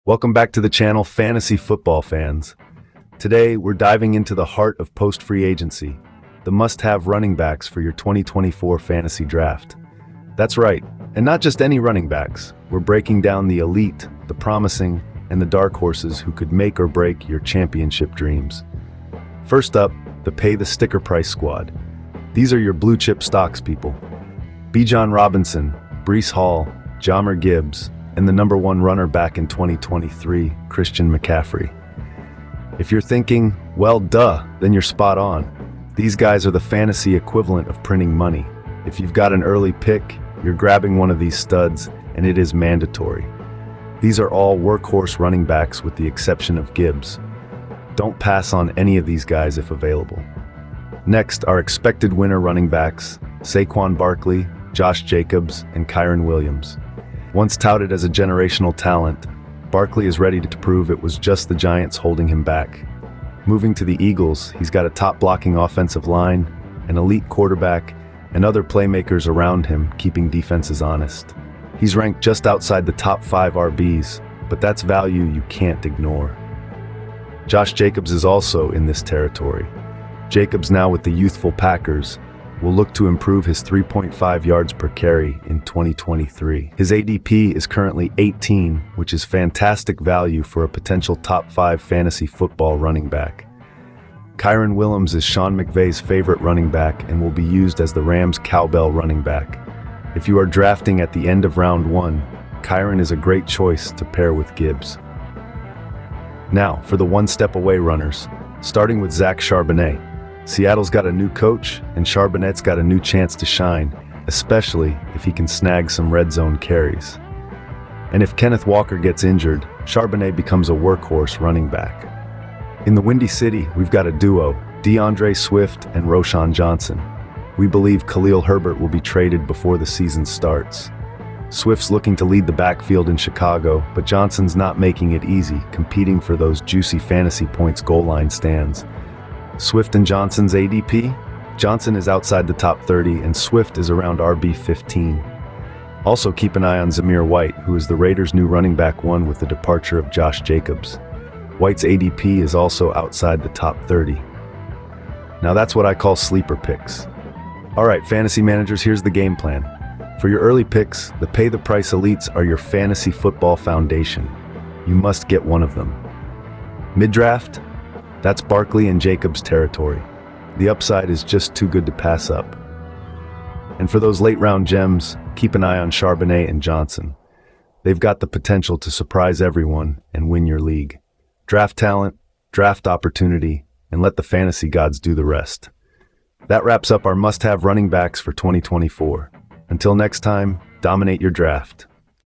Welcome back to the channel, Fantasy Football fans. Today, we're diving into the heart of post-free agency, the must-have running backs for your 2024 fantasy draft. That's right, and not just any running backs. We're breaking down the elite, the promising, and the dark horses who could make or break your championship dreams. First up, the Pay the Sticker Price squad. These are your blue-chip stocks, people. Bijan Robinson, Breece Hall, Jahmyr Gibbs, and the number one runner back in 2023, Christian McCaffrey. If you're thinking, well, duh, then you're spot on. These guys are the fantasy equivalent of printing money. If you've got an early pick, you're grabbing one of these studs, and it is mandatory. These are all workhorse running backs with the exception of Gibbs. Don't pass on any of these guys if available. Next, our expected winner running backs, Saquon Barkley, Josh Jacobs, and Kyren Williams. Once touted as a generational talent, Barkley is ready to prove it was just the Giants holding him back. Moving to the Eagles, he's got a top-blocking offensive line, an elite quarterback, and other playmakers around him keeping defenses honest. He's ranked just outside the top 5 RBs, but that's value you can't ignore. Josh Jacobs is also in this territory. Jacobs, now with the youthful Packers, will look to improve his 3.5 yards per carry in 2023. His ADP is currently 18, which is fantastic value for a potential top 5 fantasy football running back. Kyren Williams is Sean McVay's favorite running back and will be used as the Rams' cowbell running back. If you are drafting at the end of round 1, Kyren is a great choice to pair with Gibbs. Now, for the one-step-away runners, starting with Zach Charbonnet. Seattle's got a new coach, and Charbonnet's got a new chance to shine, especially if he can snag some red zone carries. And if Kenneth Walker gets injured, Charbonnet becomes a workhorse running back. In the Windy City, we've got a duo, DeAndre Swift and Roschon Johnson. We believe Khalil Herbert will be traded before the season starts. Swift's looking to lead the backfield in Chicago, but Johnson's not making it easy, competing for those juicy fantasy points goal line stands. Swift and Johnson's ADP? Johnson is outside the top 30 and Swift is around RB 15. Also keep an eye on Zamir White, who is the Raiders' new running back 1 with the departure of Josh Jacobs. White's ADP is also outside the top 30. Now that's what I call sleeper picks. Alright, fantasy managers, here's the game plan. For your early picks, the Pay the Price elites are your fantasy football foundation. You must get one of them. Mid-draft? That's Barkley and Jacobs territory. The upside is just too good to pass up. And for those late-round gems, keep an eye on Charbonnet and Johnson. They've got the potential to surprise everyone and win your league. Draft talent, draft opportunity, and let the fantasy gods do the rest. That wraps up our must-have running backs for 2024. Until next time, dominate your draft.